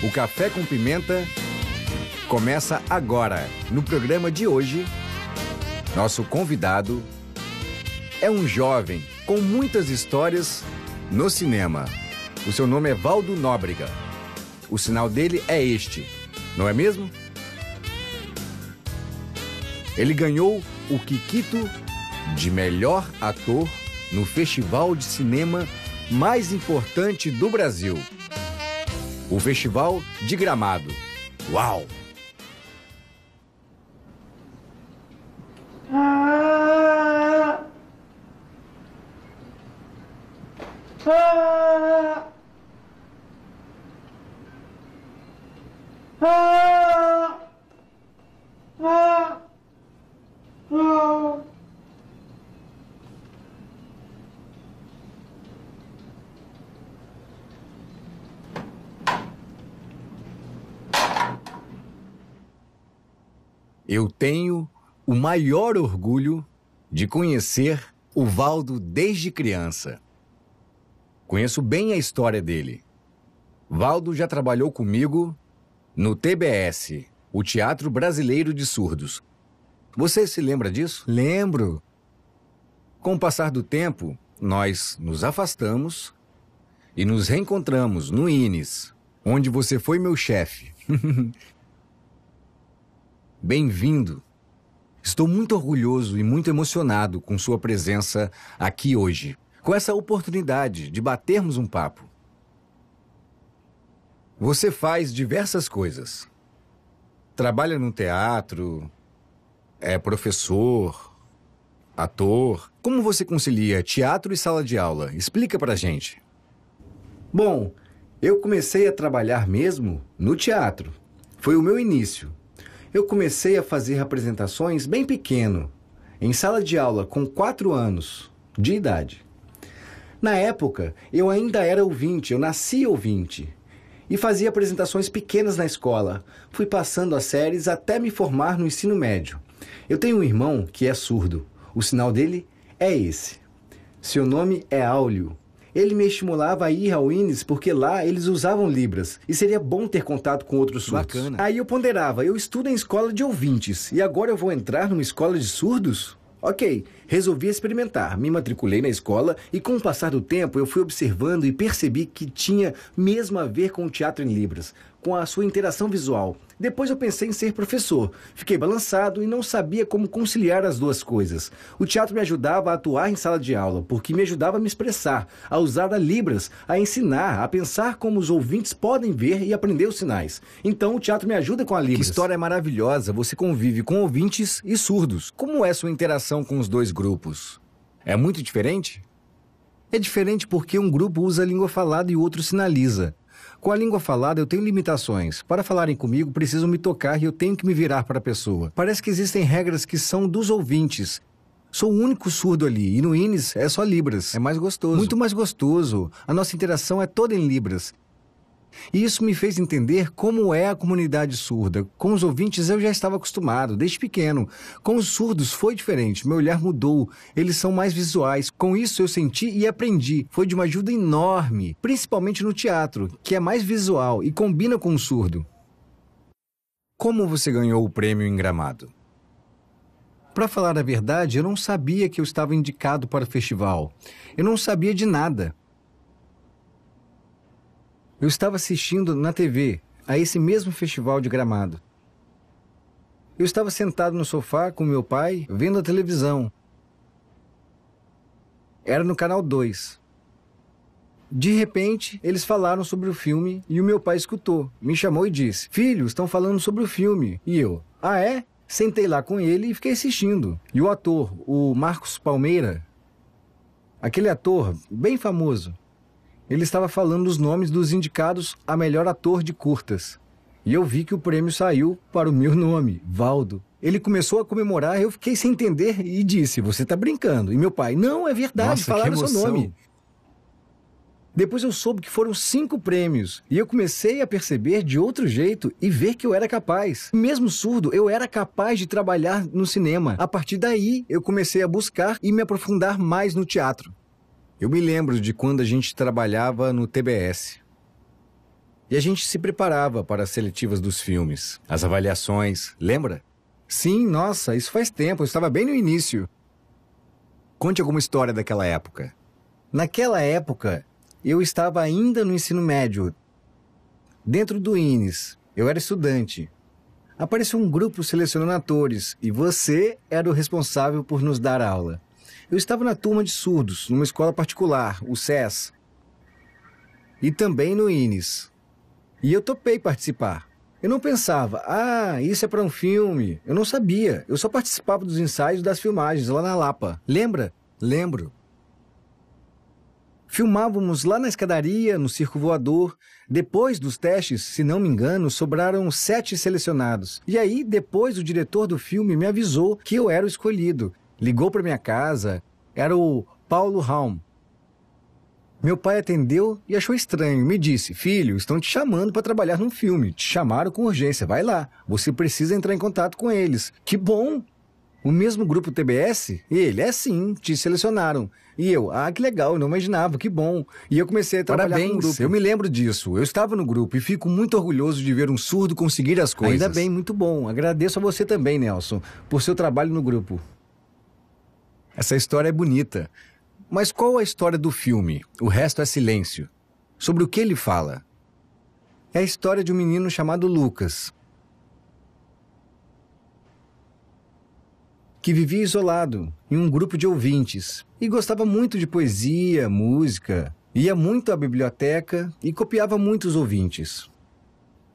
O Café com Pimenta começa agora. No programa de hoje, nosso convidado é um jovem com muitas histórias no cinema. O seu nome é Valdo Nóbrega. O sinal dele é este, não é mesmo? Ele ganhou o Kikito de melhor ator no festival de cinema mais importante do Brasil, o Festival de Gramado. Uau! Eu tenho o maior orgulho de conhecer o Valdo desde criança. Conheço bem a história dele. Valdo já trabalhou comigo no TBS, o Teatro Brasileiro de Surdos. Você se lembra disso? Lembro. Com o passar do tempo, nós nos afastamos e nos reencontramos no INES, onde você foi meu chefe. Bem-vindo. Estou muito orgulhoso e muito emocionado com sua presença aqui hoje, com essa oportunidade de batermos um papo. Você faz diversas coisas. Trabalha no teatro, é professor, ator. Como você concilia teatro e sala de aula? Explica pra gente. Bom, eu comecei a trabalhar mesmo no teatro. Foi o meu início. Eu comecei a fazer apresentações bem pequeno, em sala de aula com 4 anos de idade. Na época, eu ainda era ouvinte, eu nasci ouvinte. E fazia apresentações pequenas na escola. Fui passando as séries até me formar no ensino médio. Eu tenho um irmão que é surdo. O sinal dele é esse. Seu nome é Áulio. Ele me estimulava a ir ao INES porque lá eles usavam Libras e seria bom ter contato com outros surdos. Bacana. Aí eu ponderava, eu estudo em escola de ouvintes e agora eu vou entrar numa escola de surdos? Ok, resolvi experimentar, me matriculei na escola e com o passar do tempo eu fui observando e percebi que tinha mesmo a ver com o teatro em Libras, com a sua interação visual. Depois eu pensei em ser professor. Fiquei balançado e não sabia como conciliar as duas coisas. O teatro me ajudava a atuar em sala de aula, porque me ajudava a me expressar, a usar a Libras, a ensinar, a pensar como os ouvintes podem ver e aprender os sinais. Então o teatro me ajuda com a Libras. Que história maravilhosa, você convive com ouvintes e surdos. Como é sua interação com os dois grupos? É muito diferente? É diferente porque um grupo usa a língua falada e o outro sinaliza. Com a língua falada, eu tenho limitações. Para falarem comigo, precisam me tocar e eu tenho que me virar para a pessoa. Parece que existem regras que são dos ouvintes. Sou o único surdo ali e no INES é só Libras. É mais gostoso. Muito mais gostoso. A nossa interação é toda em Libras. E isso me fez entender como é a comunidade surda. Com os ouvintes eu já estava acostumado, desde pequeno. Com os surdos foi diferente, meu olhar mudou. Eles são mais visuais. Com isso eu senti e aprendi. Foi de uma ajuda enorme, principalmente no teatro, que é mais visual e combina com o surdo. Como você ganhou o prêmio em Gramado? Para falar a verdade, eu não sabia que eu estava indicado para o festival. Eu não sabia de nada. Eu estava assistindo na TV a esse mesmo festival de Gramado. Eu estava sentado no sofá com meu pai, vendo a televisão. Era no canal 2. De repente, eles falaram sobre o filme e o meu pai escutou. Me chamou e disse, filho, estão falando sobre o filme. E eu, ah é? Sentei lá com ele e fiquei assistindo. E o ator, o Marcos Palmeira, aquele ator bem famoso, ele estava falando os nomes dos indicados a melhor ator de curtas. E eu vi que o prêmio saiu para o meu nome, Valdo. Ele começou a comemorar, eu fiquei sem entender e disse, você está brincando. E meu pai, não, é verdade, falaram seu nome. Depois eu soube que foram 5 prêmios. E eu comecei a perceber de outro jeito e ver que eu era capaz. Mesmo surdo, eu era capaz de trabalhar no cinema. A partir daí, eu comecei a buscar e me aprofundar mais no teatro. Eu me lembro de quando a gente trabalhava no TBS. E a gente se preparava para as seletivas dos filmes, as avaliações, lembra? Sim, nossa, isso faz tempo, eu estava bem no início. Conte alguma história daquela época. Naquela época, eu estava ainda no ensino médio, dentro do INES. Eu era estudante. Apareceu um grupo selecionando atores e você era o responsável por nos dar aula. Eu estava na turma de surdos, numa escola particular, o SES. E também no INES. E eu topei participar. Eu não pensava, isso é para um filme. Eu não sabia. Eu só participava dos ensaios das filmagens lá na Lapa. Lembra? Lembro. Filmávamos lá na escadaria, no circo voador. Depois dos testes, se não me engano, sobraram 7 selecionados. E aí, depois, o diretor do filme me avisou que eu era o escolhido. Ligou para minha casa. Era o Paulo Raum. Meu pai atendeu e achou estranho. Me disse, filho, estão te chamando para trabalhar num filme. Te chamaram com urgência. Vai lá. Você precisa entrar em contato com eles. Que bom! O mesmo grupo TBS? Ele, sim, te selecionaram. E eu, que legal, eu não imaginava, que bom. E eu comecei a trabalhar com o grupo. Eu me lembro disso. Eu estava no grupo e fico muito orgulhoso de ver um surdo conseguir as coisas. Ainda bem, muito bom. Agradeço a você também, Nelson, por seu trabalho no grupo. Essa história é bonita. Mas qual a história do filme? O Resto é Silêncio. Sobre o que ele fala? É a história de um menino chamado Lucas, que vivia isolado em um grupo de ouvintes e gostava muito de poesia, música, ia muito à biblioteca e copiava muitos ouvintes.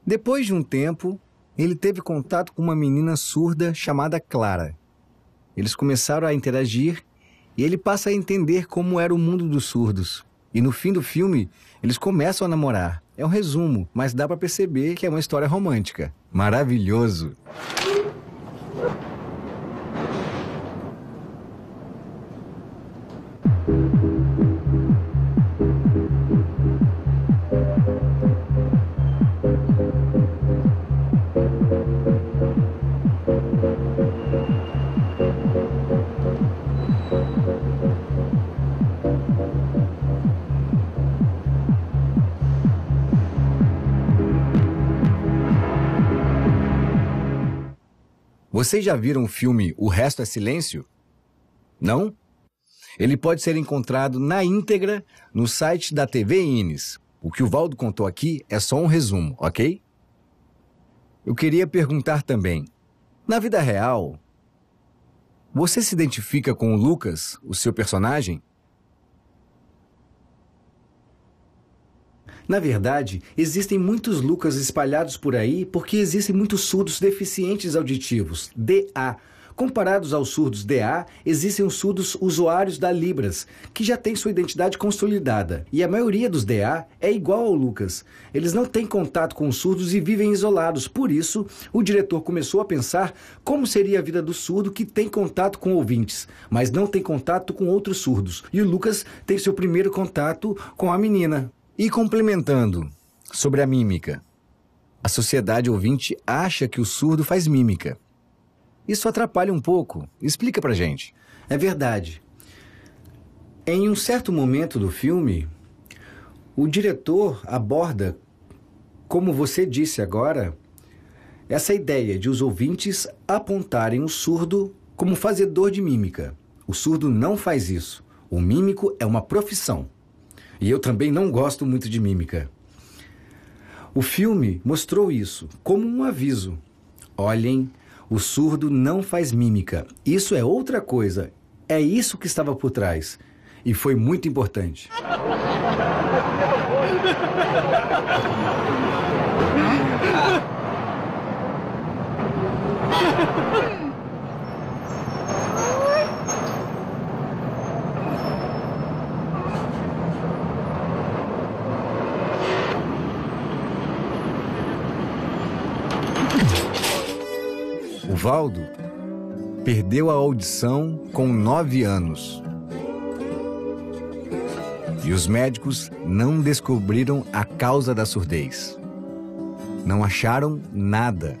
Depois de um tempo, ele teve contato com uma menina surda chamada Clara. Eles começaram a interagir e ele passa a entender como era o mundo dos surdos. E no fim do filme, eles começam a namorar. É um resumo, mas dá para perceber que é uma história romântica. Maravilhoso! Vocês já viram o filme O Resto é Silêncio? Não? Ele pode ser encontrado na íntegra no site da TV INES. O que o Valdo contou aqui é só um resumo, ok? Eu queria perguntar também, na vida real, você se identifica com o Lucas, o seu personagem? Na verdade, existem muitos Lucas espalhados por aí porque existem muitos surdos deficientes auditivos, DA. Comparados aos surdos DA, existem os surdos usuários da Libras, que já têm sua identidade consolidada. E a maioria dos DA é igual ao Lucas. Eles não têm contato com os surdos e vivem isolados. Por isso, o diretor começou a pensar como seria a vida do surdo que tem contato com ouvintes, mas não tem contato com outros surdos. E o Lucas tem seu primeiro contato com a menina. E complementando, sobre a mímica. A sociedade ouvinte acha que o surdo faz mímica. Isso atrapalha um pouco. Explica pra gente. É verdade. Em um certo momento do filme, o diretor aborda, como você disse agora, essa ideia de os ouvintes apontarem o surdo como fazedor de mímica. O surdo não faz isso. O mímico é uma profissão. E eu também não gosto muito de mímica. O filme mostrou isso como um aviso. Olhem, o surdo não faz mímica. Isso é outra coisa. É isso que estava por trás. E foi muito importante. O Valdo perdeu a audição com 9 anos. E os médicos não descobriram a causa da surdez. Não acharam nada.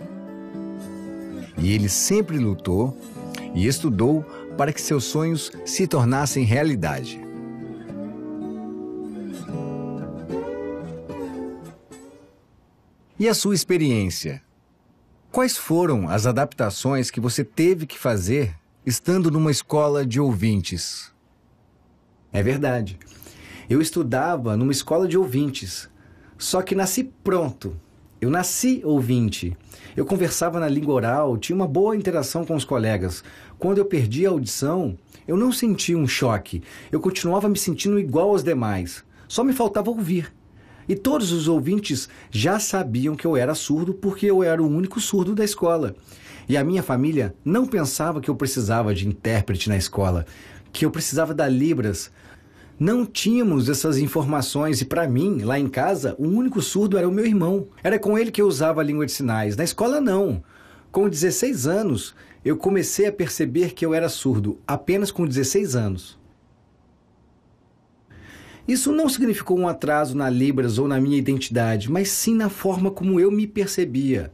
E ele sempre lutou e estudou para que seus sonhos se tornassem realidade. E a sua experiência? Quais foram as adaptações que você teve que fazer estando numa escola de ouvintes? É verdade. Eu estudava numa escola de ouvintes, só que nasci pronto. Eu nasci ouvinte. Eu conversava na língua oral, tinha uma boa interação com os colegas. Quando eu perdi a audição, eu não senti um choque. Eu continuava me sentindo igual aos demais. Só me faltava ouvir. E todos os ouvintes já sabiam que eu era surdo porque eu era o único surdo da escola. E a minha família não pensava que eu precisava de intérprete na escola, que eu precisava dar Libras. Não tínhamos essas informações e, para mim, lá em casa, o único surdo era o meu irmão. Era com ele que eu usava a língua de sinais. Na escola, não. Com 16 anos, eu comecei a perceber que eu era surdo, apenas com 16 anos. Isso não significou um atraso na Libras ou na minha identidade, mas sim na forma como eu me percebia.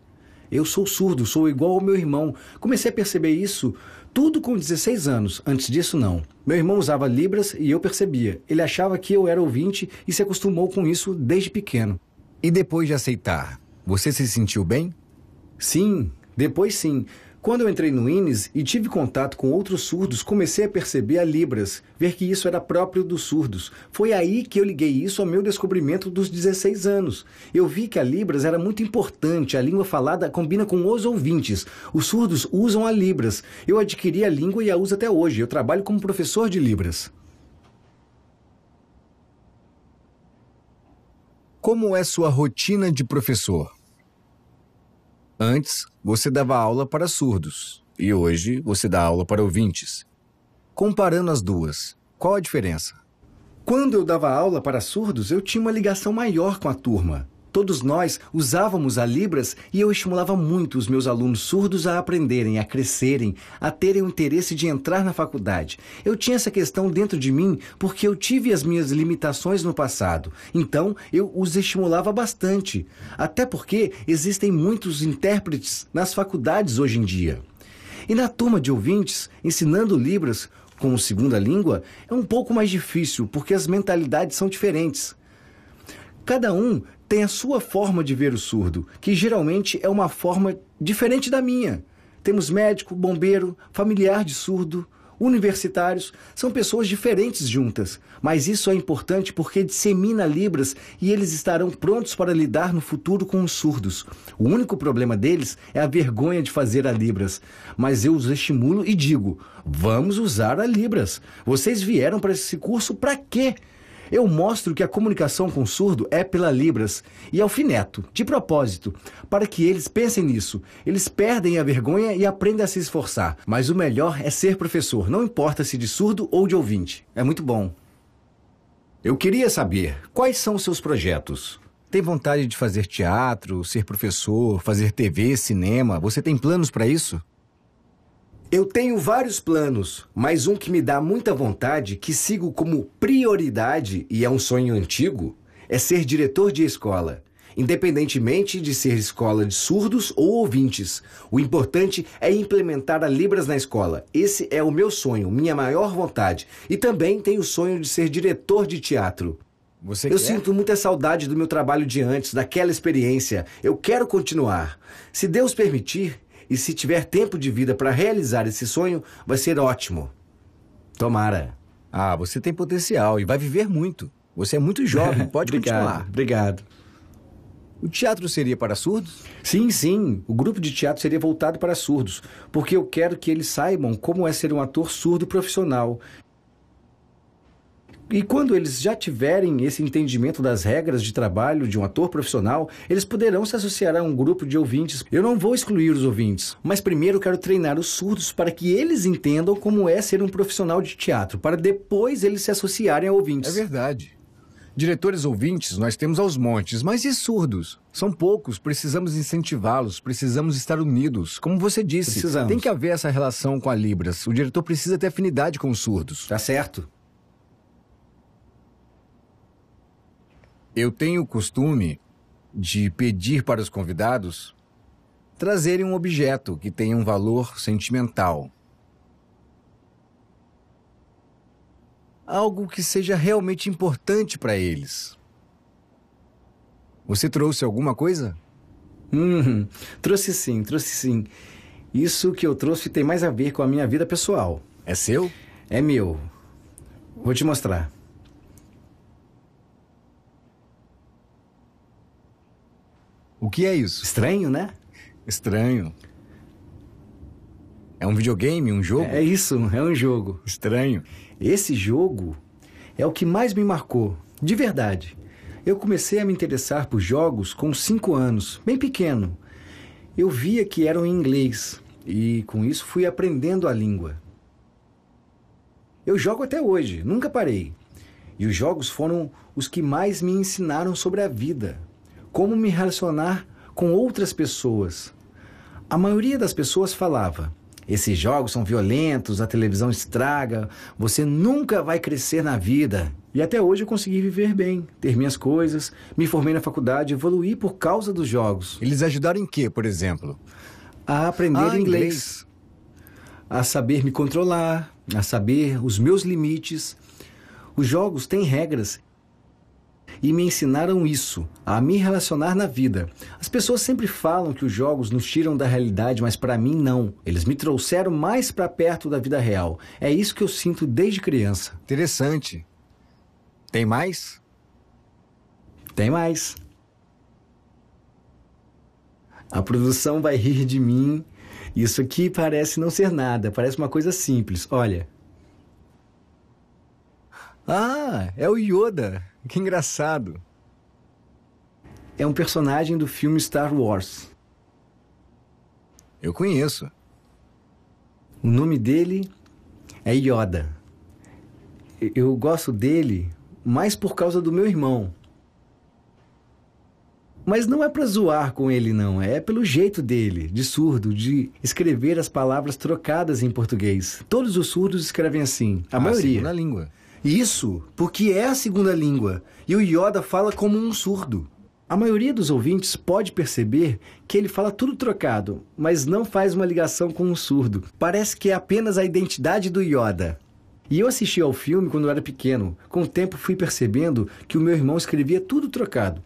Eu sou surdo, sou igual ao meu irmão. Comecei a perceber isso tudo com 16 anos. Antes disso, não. Meu irmão usava Libras e eu percebia. Ele achava que eu era ouvinte e se acostumou com isso desde pequeno. E depois de aceitar, você se sentiu bem? Sim, depois sim. Quando eu entrei no INES e tive contato com outros surdos, comecei a perceber a Libras, ver que isso era próprio dos surdos. Foi aí que eu liguei isso ao meu descobrimento dos 16 anos. Eu vi que a Libras era muito importante, a língua falada combina com os ouvintes. Os surdos usam a Libras. Eu adquiri a língua e a uso até hoje. Eu trabalho como professor de Libras. Como é sua rotina de professor? Antes, você dava aula para surdos e hoje você dá aula para ouvintes. Comparando as duas, qual a diferença? Quando eu dava aula para surdos, eu tinha uma ligação maior com a turma. Todos nós usávamos a Libras e eu estimulava muito os meus alunos surdos a aprenderem, a crescerem, a terem o interesse de entrar na faculdade. Eu tinha essa questão dentro de mim porque eu tive as minhas limitações no passado. Então, eu os estimulava bastante. Até porque existem muitos intérpretes nas faculdades hoje em dia. E na turma de ouvintes, ensinando Libras como segunda língua, é um pouco mais difícil porque as mentalidades são diferentes. Cada um tem a sua forma de ver o surdo, que geralmente é uma forma diferente da minha. Temos médico, bombeiro, familiar de surdo, universitários, são pessoas diferentes juntas. Mas isso é importante porque dissemina Libras e eles estarão prontos para lidar no futuro com os surdos. O único problema deles é a vergonha de fazer a Libras. Mas eu os estimulo e digo, vamos usar a Libras. Vocês vieram para esse curso para quê? Eu mostro que a comunicação com o surdo é pela Libras e alfineto, de propósito, para que eles pensem nisso. Eles perdem a vergonha e aprendem a se esforçar. Mas o melhor é ser professor, não importa se de surdo ou de ouvinte. É muito bom. Eu queria saber, quais são os seus projetos? Tem vontade de fazer teatro, ser professor, fazer TV, cinema? Você tem planos para isso? Eu tenho vários planos, mas um que me dá muita vontade, que sigo como prioridade e é um sonho antigo, é ser diretor de escola. Independentemente de ser escola de surdos ou ouvintes, o importante é implementar a Libras na escola. Esse é o meu sonho, minha maior vontade. E também tenho o sonho de ser diretor de teatro. Eu sinto muita saudade do meu trabalho de antes, daquela experiência. Eu quero continuar. Se Deus permitir, e se tiver tempo de vida para realizar esse sonho, vai ser ótimo. Tomara. Ah, você tem potencial e vai viver muito. Você é muito jovem, pode continuar. Obrigado. O teatro seria para surdos? Sim, sim. O grupo de teatro seria voltado para surdos, porque eu quero que eles saibam como é ser um ator surdo profissional. E quando eles já tiverem esse entendimento das regras de trabalho de um ator profissional, eles poderão se associar a um grupo de ouvintes. Eu não vou excluir os ouvintes, mas primeiro quero treinar os surdos para que eles entendam como é ser um profissional de teatro, para depois eles se associarem a ouvintes. É verdade. Diretores ouvintes nós temos aos montes, mas e surdos? São poucos, precisamos incentivá-los, precisamos estar unidos. Como você disse, Precisamos. Tem que haver essa relação com a Libras. O diretor precisa ter afinidade com os surdos. Tá certo. Eu tenho o costume de pedir para os convidados trazerem um objeto que tenha um valor sentimental. Algo que seja realmente importante para eles. Você trouxe alguma coisa? Trouxe sim, trouxe sim. Isso que eu trouxe tem mais a ver com a minha vida pessoal. É seu? É meu. Vou te mostrar. O que é isso? Estranho, né? Estranho. É um videogame, um jogo? É isso, é um jogo. Estranho. Esse jogo é o que mais me marcou, de verdade. Eu comecei a me interessar por jogos com 5 anos, bem pequeno. Eu via que eram em inglês e com isso fui aprendendo a língua. Eu jogo até hoje, nunca parei. E os jogos foram os que mais me ensinaram sobre a vida, como me relacionar com outras pessoas. A maioria das pessoas falava: esses jogos são violentos, a televisão estraga, você nunca vai crescer na vida. E até hoje eu consegui viver bem, ter minhas coisas, me formei na faculdade, evoluí por causa dos jogos. Eles ajudaram em quê, por exemplo? A aprender inglês, a saber me controlar, a saber os meus limites. Os jogos têm regras e me ensinaram isso, a me relacionar na vida. As pessoas sempre falam que os jogos nos tiram da realidade, mas para mim não. Eles me trouxeram mais para perto da vida real. É isso que eu sinto desde criança. Interessante. Tem mais? Tem mais. A produção vai rir de mim. Isso aqui parece não ser nada, parece uma coisa simples. Olha. Ah, é o Yoda. Que engraçado. É um personagem do filme Star Wars. Eu conheço. O nome dele é Yoda. Eu gosto dele mais por causa do meu irmão. Mas não é pra zoar com ele, não. É pelo jeito dele, de surdo, de escrever as palavras trocadas em português. Todos os surdos escrevem assim, a maioria. Segunda língua. Isso, porque é a segunda língua. E o Yoda fala como um surdo. A maioria dos ouvintes pode perceber que ele fala tudo trocado, mas não faz uma ligação com um surdo. Parece que é apenas a identidade do Yoda. E eu assisti ao filme quando eu era pequeno. Com o tempo fui percebendo que o meu irmão escrevia tudo trocado.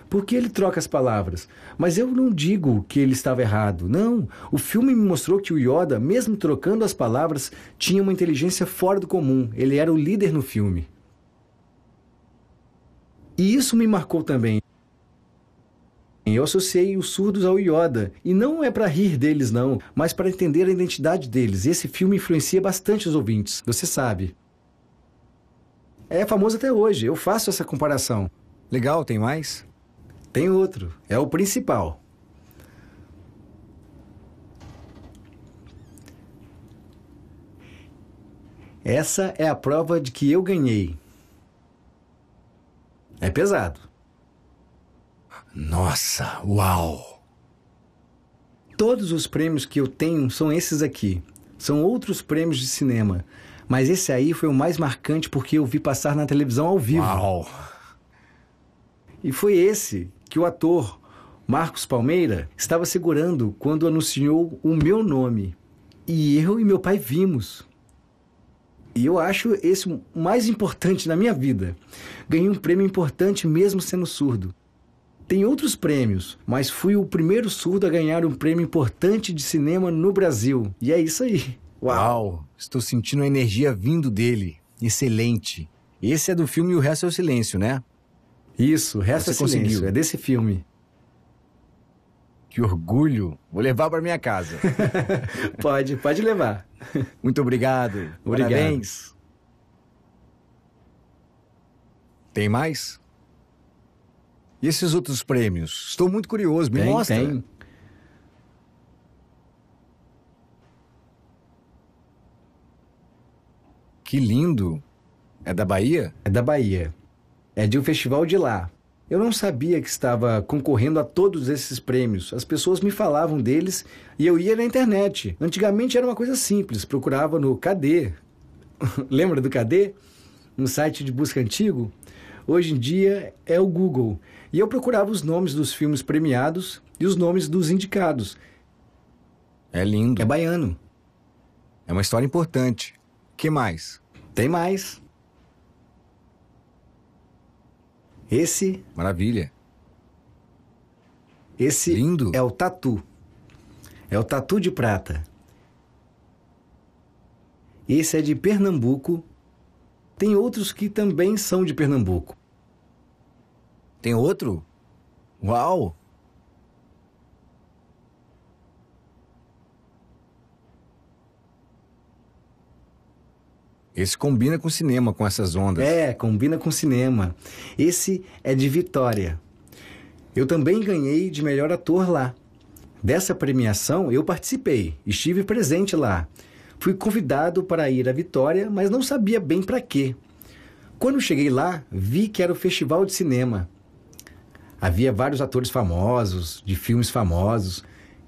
Porque ele troca as palavras. Mas eu não digo que ele estava errado. Não, o filme me mostrou que o Yoda, mesmo trocando as palavras, tinha uma inteligência fora do comum. Ele era o líder no filme. E isso me marcou também. Eu associei os surdos ao Yoda. E não é para rir deles, não, mas para entender a identidade deles. Esse filme influencia bastante os ouvintes, você sabe. É famoso até hoje, eu faço essa comparação. Legal, tem mais? Tem outro, é o principal. Essa é a prova de que eu ganhei. É pesado. Nossa, uau! Todos os prêmios que eu tenho são esses aqui. São outros prêmios de cinema. Mas esse aí foi o mais marcante porque eu vi passar na televisão ao vivo. Uau! E foi esse que o ator Marcos Palmeira estava segurando quando anunciou o meu nome. E eu e meu pai vimos. E eu acho esse o mais importante na minha vida. Ganhei um prêmio importante mesmo sendo surdo. Tem outros prêmios, mas fui o primeiro surdo a ganhar um prêmio importante de cinema no Brasil. E é isso aí. Uau! Estou sentindo a energia vindo dele. Excelente. Esse é do filme O Resto é o Silêncio, né? Isso, o Resto é Você Silêncio. conseguiu. É desse filme. Que orgulho. Vou levar para minha casa. Pode levar. Muito obrigado. Obrigado. Parabéns. Tem mais? E esses outros prêmios? Estou muito curioso. Me mostra. Tem. Que lindo. É da Bahia? É da Bahia. É de um festival de lá. Eu não sabia que estava concorrendo a todos esses prêmios. As pessoas me falavam deles e eu ia na internet. Antigamente era uma coisa simples. Procurava no KD. Lembra do KD? Um site de busca antigo? Hoje em dia é o Google. E eu procurava os nomes dos filmes premiados e os nomes dos indicados. É lindo. É baiano. É uma história importante. Que mais? Tem mais. Esse Maravilha. Esse Lindo. é o Tatu. É o Tatu de Prata. Esse é de Pernambuco. Tem outros que também são de Pernambuco. Tem outro? Uau! Esse combina com cinema, com essas ondas. É, combina com cinema. Esse é de Vitória. Eu também ganhei de melhor ator lá. Dessa premiação eu participei, estive presente lá. Fui convidado para ir à Vitória, mas não sabia bem para quê. Quando cheguei lá, vi que era o festival de cinema. Havia vários atores famosos, de filmes famosos.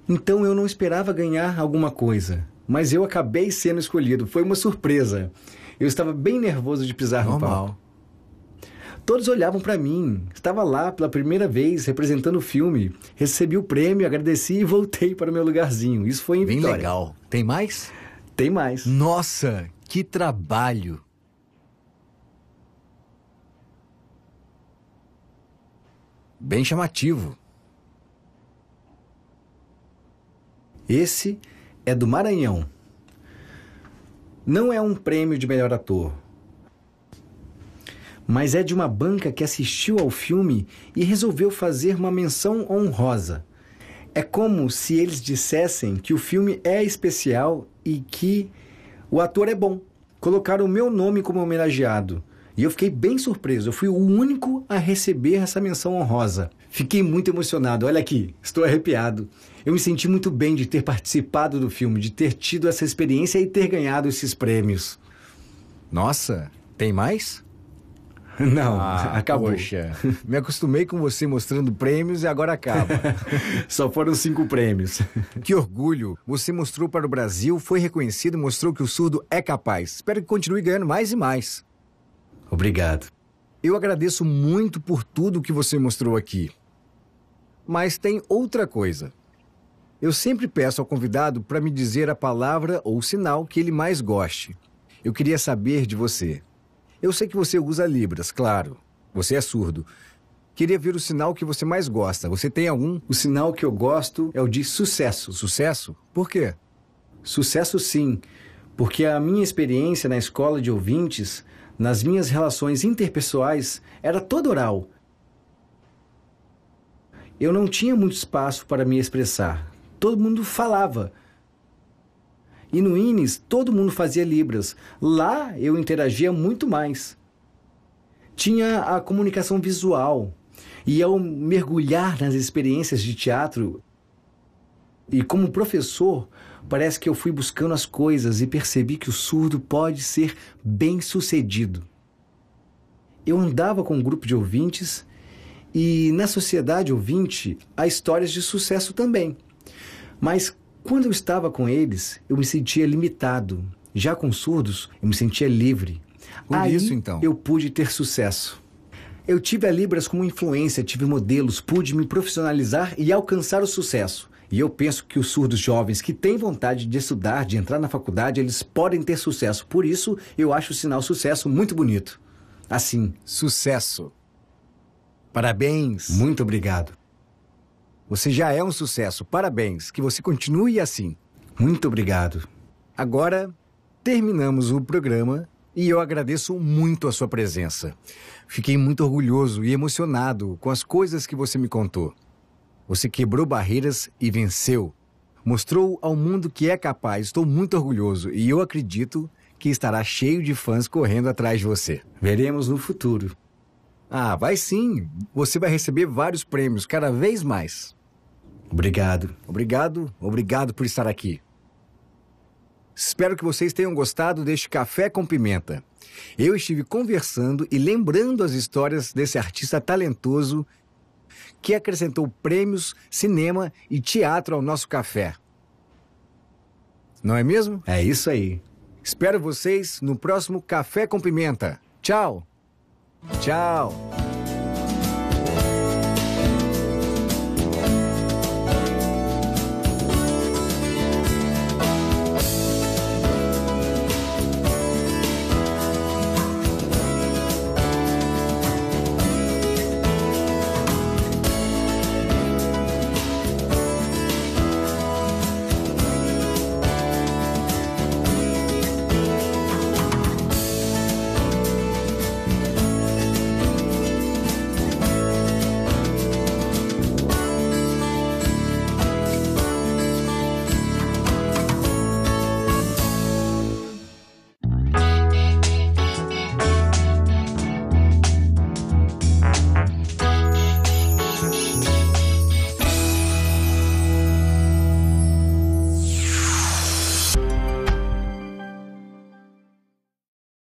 Então eu não esperava ganhar alguma coisa. Mas eu acabei sendo escolhido. Foi uma surpresa. Eu estava bem nervoso de pisar no palco. Todos olhavam para mim. Estava lá pela primeira vez, representando o filme. Recebi o prêmio, agradeci e voltei para o meu lugarzinho. Isso foi em Bem Vitória. legal. Tem mais? Tem mais. Nossa, que trabalho! Bem chamativo. Esse é do Maranhão. Não é um prêmio de melhor ator, mas é de uma banca que assistiu ao filme e resolveu fazer uma menção honrosa. É como se eles dissessem que o filme é especial e que o ator é bom. Colocaram o meu nome como homenageado. E eu fiquei bem surpreso. Eu fui o único a receber essa menção honrosa. Fiquei muito emocionado. Olha aqui, estou arrepiado. Eu me senti muito bem de ter participado do filme, de ter tido essa experiência e ter ganhado esses prêmios. Nossa, tem mais? Não, acabou. Poxa, me acostumei com você mostrando prêmios e agora acaba. Só foram 5 prêmios. Que orgulho! Você mostrou para o Brasil, foi reconhecido, mostrou que o surdo é capaz. Espero que continue ganhando mais e mais. Obrigado. Eu agradeço muito por tudo que você mostrou aqui. Mas tem outra coisa. Eu sempre peço ao convidado para me dizer a palavra ou sinal que ele mais goste. Eu queria saber de você. Eu sei que você usa Libras, claro. Você é surdo. Queria ver o sinal que você mais gosta. Você tem algum? O sinal que eu gosto é o de sucesso. Sucesso? Por quê? Sucesso sim, porque a minha experiência na escola de ouvintes, nas minhas relações interpessoais, era toda oral. Eu não tinha muito espaço para me expressar. Todo mundo falava. E no INES, todo mundo fazia Libras. Lá, eu interagia muito mais. Tinha a comunicação visual. E ao mergulhar nas experiências de teatro, e como professor, parece que eu fui buscando as coisas e percebi que o surdo pode ser bem-sucedido. Eu andava com um grupo de ouvintes e na sociedade ouvinte há histórias de sucesso também. Mas quando eu estava com eles, eu me sentia limitado. Já com surdos, eu me sentia livre. Por isso, então. Eu pude ter sucesso. Eu tive a Libras como influência, tive modelos, pude me profissionalizar e alcançar o sucesso. E eu penso que os surdos jovens que têm vontade de estudar, de entrar na faculdade, eles podem ter sucesso. Por isso, eu acho o sinal sucesso muito bonito. Assim. Sucesso. Parabéns. Muito obrigado. Você já é um sucesso. Parabéns. Que você continue assim. Muito obrigado. Agora, terminamos o programa e eu agradeço muito a sua presença. Fiquei muito orgulhoso e emocionado com as coisas que você me contou. Você quebrou barreiras e venceu. Mostrou ao mundo que é capaz. Estou muito orgulhoso e eu acredito que estará cheio de fãs correndo atrás de você. Veremos no futuro. Ah, vai sim. Você vai receber vários prêmios, cada vez mais. Obrigado. Obrigado por estar aqui. Espero que vocês tenham gostado deste Café com Pimenta. Eu estive conversando e lembrando as histórias desse artista talentoso que acrescentou prêmios, cinema e teatro ao nosso café. Não é mesmo? É isso aí. Espero vocês no próximo Café com Pimenta. Tchau! Tchau!